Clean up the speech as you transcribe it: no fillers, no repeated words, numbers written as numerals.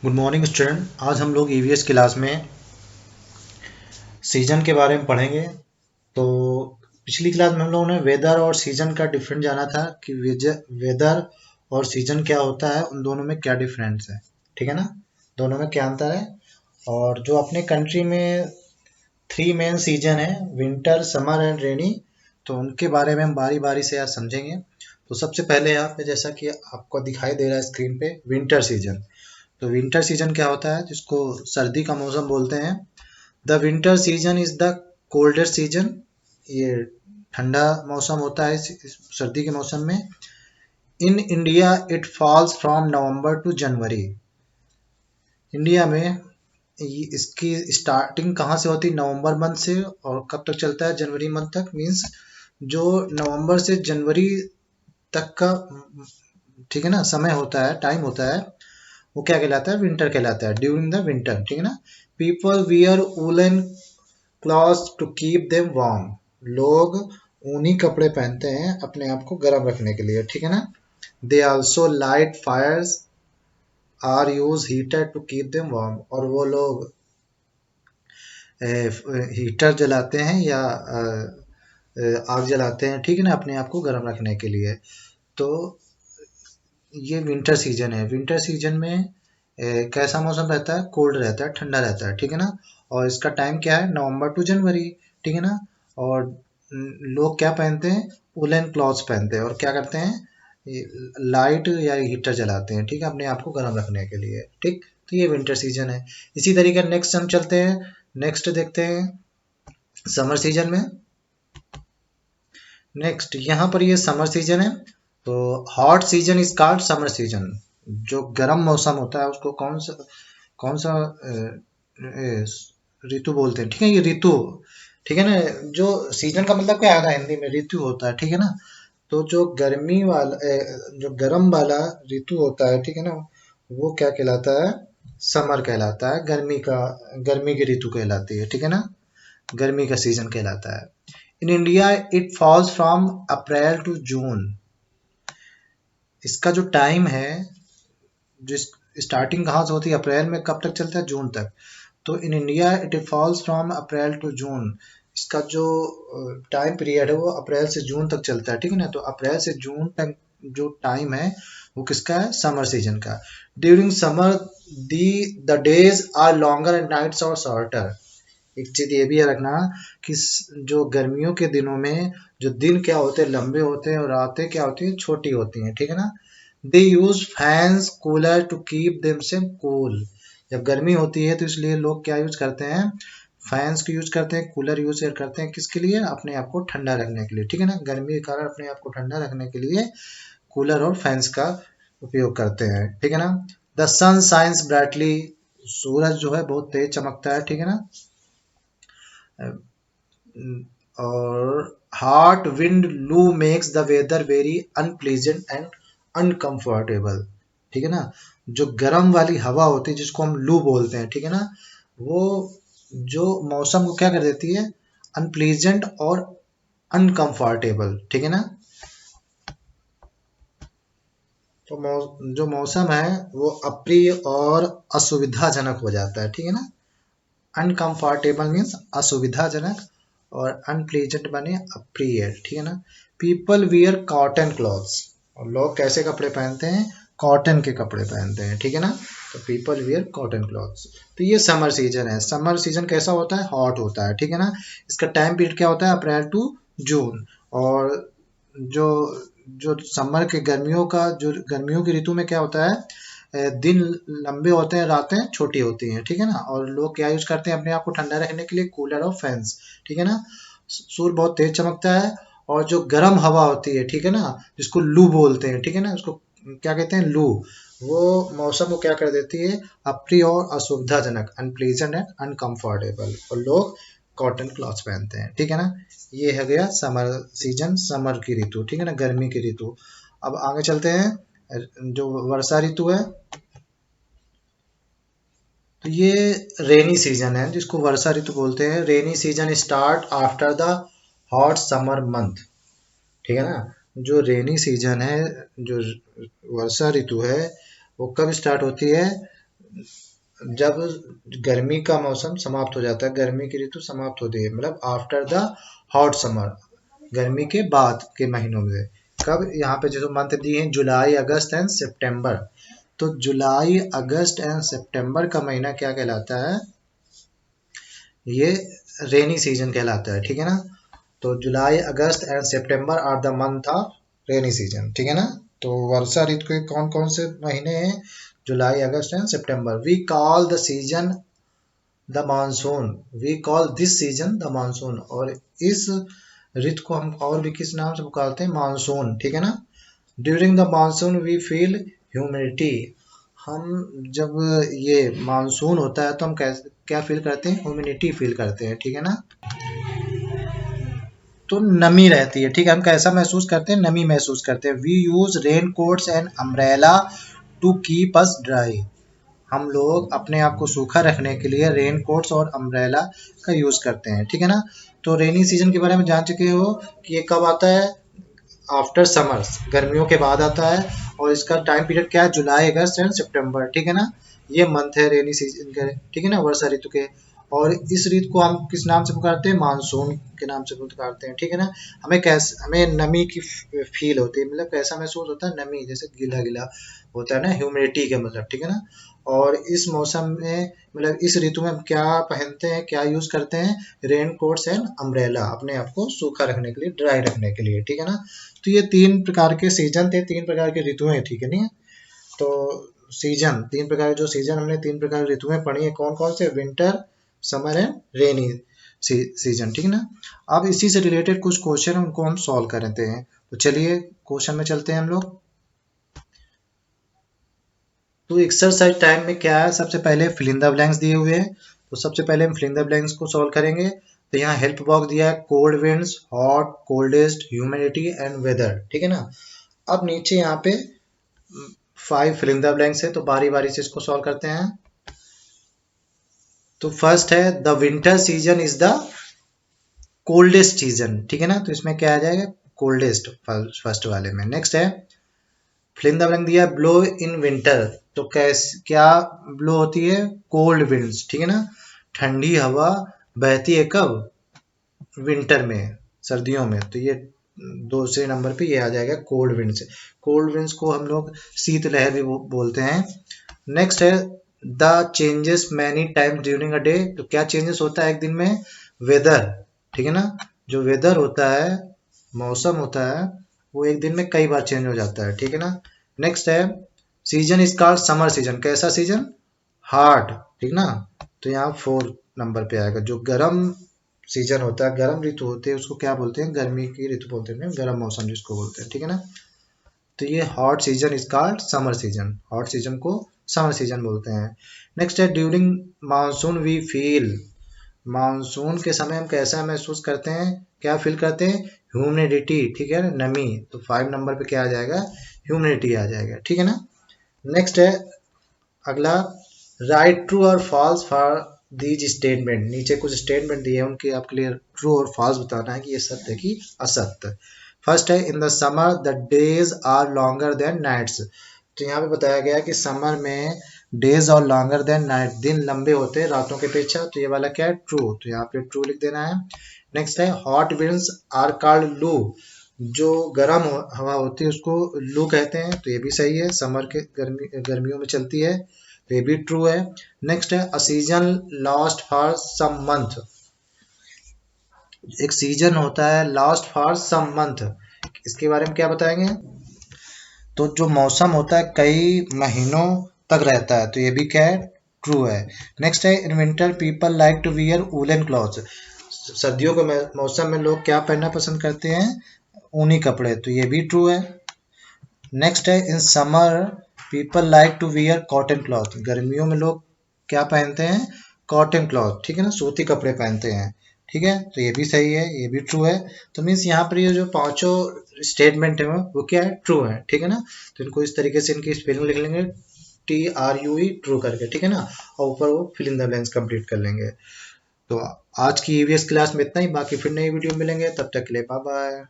Good morning student. आज हम लोग ईवीएस क्लास में सीजन के बारे में पढ़ेंगे। तो पिछली क्लास में हम लोगों ने वेदर और सीजन का डिफरेंस जाना था कि वेदर और सीजन क्या होता है, उन दोनों में क्या डिफरेंस है। ठीक है ना, दोनों में क्या अंतर है। और जो अपने कंट्री में थ्री मेन सीजन है, विंटर, समर एंड रेनी, तो उनके बारे में हम बारी बारी से आज समझेंगे। तो सबसे पहले यहाँ पे जैसा कि आपको दिखाई दे रहा है स्क्रीन पे, विंटर सीजन। तो विंटर सीजन क्या होता है, जिसको सर्दी का मौसम बोलते हैं। The winter season is the colder season. ये ठंडा मौसम होता है इस सर्दी के मौसम में। In India it falls from November to January. India में इसकी स्टार्टिंग कहाँ से होती है? नवंबर मंथ से, और कब तक चलता है? जनवरी मंथ तक। मीन्स जो नवंबर से जनवरी तक का, ठीक है ना, समय होता है, टाइम होता है, वो क्या कहलाता है? विंटर कहलाता है। ड्यूरिंग द विंटर, ठीक है ना, people wear woollen clothes to keep them warm. लोग ऊनी कपड़े पहनते हैं अपने आप को गर्म रखने के लिए, ठीक है ना। They also light fires or use heater to keep them warm. और वो लोग हीटर जलाते हैं या आग जलाते हैं, ठीक है ना, अपने आप को गर्म रखने के लिए। तो ये विंटर सीजन है। विंटर सीजन में कैसा मौसम रहता है? कोल्ड रहता है, ठंडा रहता है, ठीक है ना। और इसका टाइम क्या है? नवंबर टू जनवरी, ठीक है ना। और लोग क्या पहनते हैं? वुलन क्लॉथ्स पहनते हैं। और क्या करते हैं? लाइट या हीटर जलाते हैं, ठीक है, अपने आप को गर्म रखने के लिए। ठीक, तो ये विंटर सीजन है। इसी तरीके नेक्स्ट हम चलते हैं, नेक्स्ट देखते हैं समर सीजन में। नेक्स्ट यहाँ पर ये समर सीजन है। तो hot season is called summer season. जो गर्म मौसम होता है उसको कौन सा ऋतु बोलते हैं, ठीक है, ये ऋतु, ठीक है ना। जो सीजन का मतलब क्या आता है हिंदी में? ऋतु होता है, ठीक है ना। तो जो गर्मी वाला जो गर्म वाला ऋतु होता है, ठीक है ना, वो क्या कहलाता है? समर कहलाता है। गर्मी की ऋतु कहलाती है, ठीक है ना, गर्मी का सीजन कहलाता है। In India it falls from April to June. इसका जो टाइम है, जो स्टार्टिंग कहाँ से होती है? अप्रैल में, कब तक चलता है? जून तक। तो in India it falls from April to June. इसका जो टाइम पीरियड है वो अप्रैल से जून तक चलता है, ठीक है ना। तो अप्रैल से जून तक जो टाइम है वो किसका है? समर सीजन का। During summer the the days are longer and nights are shorter. एक चीज ये भी है रखना कि जो गर्मियों के दिनों में जो दिन क्या होते हैं? लंबे होते हैं, और रातें क्या होती हैं? छोटी होती हैं, ठीक है ना। They use fans cooler to keep them से कूल। जब गर्मी होती है तो इसलिए लोग क्या यूज करते हैं? फैंस को यूज करते हैं, कूलर यूज करते हैं। किसके लिए? अपने आप को ठंडा रखने के लिए, ठीक है ना। गर्मी के कारण अपने आप को ठंडा रखने के लिए कूलर और फैंस का उपयोग करते हैं, ठीक है ना। The sun shines brightly. सूरज जो है बहुत तेज चमकता है, ठीक है ना। और hot wind loo makes the weather very unpleasant and uncomfortable, ठीक है ना। जो गर्म वाली हवा होती है जिसको हम लू बोलते हैं, ठीक है ना, वो जो मौसम को क्या कर देती है? अनप्लीजेंट और अनकंफर्टेबल, ठीक है ना। तो जो मौसम है वो अप्रिय और असुविधाजनक हो जाता है, ठीक है ना। अनकंफर्टेबल मीन्स असुविधाजनक, और अनप्लीजेंट बने अप्रिय, ठीक है ना। People wear cotton clothes. और लोग कैसे कपड़े पहनते हैं? कॉटन के कपड़े पहनते हैं, ठीक है ना। तो पीपल वियर कॉटन क्लॉथ्स। तो ये समर सीजन है। समर सीजन कैसा होता है? हॉट होता है, ठीक है ना। इसका टाइम पीरियड क्या होता है? अप्रैल टू जून। और जो जो समर के गर्मियों का, जो गर्मियों की ऋतु में क्या होता है? दिन लंबे होते हैं, रातें छोटी होती हैं, ठीक है ना। और लोग क्या यूज करते हैं अपने आप को ठंडा रखने के लिए? कूलर और फैंस, ठीक है ना। सूर्य बहुत तेज चमकता है, और जो गर्म हवा होती है, ठीक है ना, जिसको लू बोलते हैं, ठीक है ना, उसको क्या कहते हैं? लू। वो मौसम को क्या कर देती है? अप्रिय और असुविधाजनक, अनप्लीजेंट एंड अनकंफर्टेबल। और लोग कॉटन क्लॉथ्स पहनते हैं, ठीक है ना। ये है गया समर सीजन, समर की ऋतु, ठीक है ना, गर्मी की ऋतु। अब आगे चलते हैं, जो वर्षा ऋतु है, तो ये रेनी सीजन है जिसको वर्षा ऋतु बोलते हैं। Rainy season start after the hot summer month, ठीक है ना। जो रेनी सीजन है, जो वर्षा ऋतु है, वो कब स्टार्ट होती है? जब गर्मी का मौसम समाप्त हो जाता है, गर्मी की ऋतु समाप्त होती है, मतलब आफ्टर द हॉट समर, गर्मी के बाद के महीनों में। कब, यहाँ पे जो मंथ दिए हैं जुलाई अगस्त एंड सितंबर, तो जुलाई अगस्त एंड सितंबर का महीना क्या कहलाता है, ये रेनी सीजन कहलाता है, ठीक है ना। तो July August and September are the month of rainy season, ठीक है ना। तो वर्षा ऋतु के कौन कौन से महीने हैं, July August and September. We call the season the monsoon, we call this season the monsoon, और इस ऋतु को हम और भी किस नाम से पुकारते हैं, मानसून, ठीक है ना। During the monsoon we feel humidity, हम जब ये मानसून होता है तो हम कैसे क्या फील करते हैं, ह्यूमिडिटी फील करते हैं, ठीक है ना। तो नमी रहती है, ठीक है। हम कैसा महसूस करते हैं, नमी महसूस करते हैं। We use rain coats and umbrella to keep us dry, हम लोग अपने आप को सूखा रखने के लिए रेन कोट्स और अम्ब्रेला का यूज करते हैं, ठीक है ना। तो रेनी सीजन के बारे में जान चुके हो कि ये कब आता है, आफ्टर समर्स, गर्मियों के बाद आता है, और इसका टाइम पीरियड क्या है, जुलाई अगस्त एंड सितंबर, ठीक है ना। ये मंथ है रेनी सीजन के, ठीक है ना, वर्षा ऋतु के। और इस ऋतु को हम किस नाम से पुकारते हैं, मानसून के नाम से पुकारते हैं, ठीक है ना। हमें नमी की फील होती है, मतलब कैसा महसूस होता है, नमी, जैसे गीला गीला होता है ना, ह्यूमिडिटी के मतलब, ठीक है ना। और इस मौसम में, मतलब इस ऋतु में हम क्या पहनते हैं, क्या यूज करते हैं, रेन कोट्स एंड अम्ब्रेला, अपने आप को सूखा रखने के लिए, ड्राई रखने के लिए, ठीक है ना। तो ये तीन प्रकार के सीजन थे, तीन प्रकार की ऋतुएं, ठीक है नहीं। तो सीजन, तीन प्रकार के जो सीजन हमने तीन प्रकार की ऋतुएं पढ़ी है, कौन कौन से, winter, summer and rainy season, ठीक है ना। अब इसी से रिलेटेड कुछ क्वेश्चन उनको हम सॉल्व करते हैं। तो चलिए क्वेश्चन में चलते हैं हम लोग। तो एक्सरसाइज टाइम में क्या है, सबसे पहले फिल इन द ब्लैंक्स दिए हुए हैं, तो सबसे पहले हम फिल इन द ब्लैंक्स को सॉल्व करेंगे। तो यहाँ हेल्प बॉक्स दिया है, cold winds, hot, coldest, humidity and weather, ठीक है ना। अब नीचे यहाँ पे 5 फिल इन द ब्लैंक्स है, तो बारी बारी से इसको सॉल्व करते हैं। तो फर्स्ट है, the winter season is the coldest season, ठीक है ना। तो इसमें क्या आ जाएगा, कोल्डेस्ट, फर्स्ट वाले में। नेक्स्ट है, फिल इन द ब्लैंक दिया, ब्लो इन विंटर, तो क्या ब्लो होती है, कोल्ड विंड्स, ठीक है ना। ठंडी हवा बहती है कब, विंटर में, सर्दियों में। तो ये दूसरे नंबर पे ये आ जाएगा कोल्ड विंड्स। कोल्ड विंड्स को हम लोग शीतलहर भी बोलते हैं। नेक्स्ट है, the changes many times during a day, तो क्या चेंजेस होता है एक दिन में, वेदर, ठीक है ना। जो वेदर होता है, मौसम होता है, वो एक दिन में कई बार चेंज हो जाता है, ठीक है ना। नेक्स्ट है, season is called summer season, कैसा सीजन, हॉट, ठीक ना। तो यहाँ 4 नंबर पे आएगा। जो गर्म सीजन होता है, गर्म ऋतु होते हैं, उसको क्या बोलते हैं, गर्मी की ऋतु बोलते हैं, गर्म मौसम जिसको बोलते हैं, ठीक है ना। तो ये hot season is called summer season, hot season को समर सीजन बोलते हैं। नेक्स्ट है, during monsoon we feel, monsoon के समय हम कैसा महसूस करते हैं, क्या फील करते हैं, ह्यूमिडिटी, ठीक है, नमी। तो 5 नंबर पे क्या आ जाएगा, ह्यूमिडिटी आ जाएगा, ठीक है ना। नेक्स्ट है अगला, राइट ट्रू और फॉल्स फॉर दीज स्टेटमेंट, नीचे कुछ स्टेटमेंट दिए हैं, उनके आपके लिए ट्रू और फॉल्स बताना है कि ये सत्य है कि असत्य। फर्स्ट है, in the summer the days are longer than nights, तो यहाँ पे बताया गया है कि समर में डेज और लॉन्गर देन नाइट, दिन लंबे होते हैं रातों के अपेक्षा। तो ये वाला क्या है, ट्रू, तो यहाँ पे ट्रू लिख देना है। नेक्स्ट है, हॉट विंड्स आर कॉल्ड लू, जो गर्म हवा होती है उसको लू कहते हैं, तो ये भी सही है, समर के गर्मियों में चलती है, तो ये भी ट्रू है। नेक्स्ट है, a season last for some month, एक सीजन होता है लास्ट फॉर सम मंथ, इसके बारे में क्या बताएंगे, तो जो मौसम होता है कई महीनों तक रहता है, तो ये भी क्या है, ट्रू है। नेक्स्ट है, in winter people like to wear woollen clothes, सर्दियों के मौसम में लोग क्या पहनना पसंद करते हैं, ऊनी कपड़े, तो ये भी ट्रू है। नेक्स्ट है, in summer people like to wear cotton cloth, गर्मियों में लोग क्या पहनते हैं, कॉटन क्लॉथ, ठीक है ना, सूती कपड़े पहनते हैं, ठीक है। तो ये भी सही है, ये भी ट्रू है। तो मीन्स यहाँ पर ये जो पांचों स्टेटमेंट है वो क्या है, ट्रू है, ठीक है ना। तो इनको इस तरीके से इनकी स्पेलिंग लिख लेंगे, TRUE, ट्रू करके, ठीक है ना, और ऊपर वो fill in the blanks complete कर लेंगे। तो आज की EVS क्लास में इतना ही, बाकी फिर नई वीडियो मिलेंगे, तब तक के लिए बाय बाय।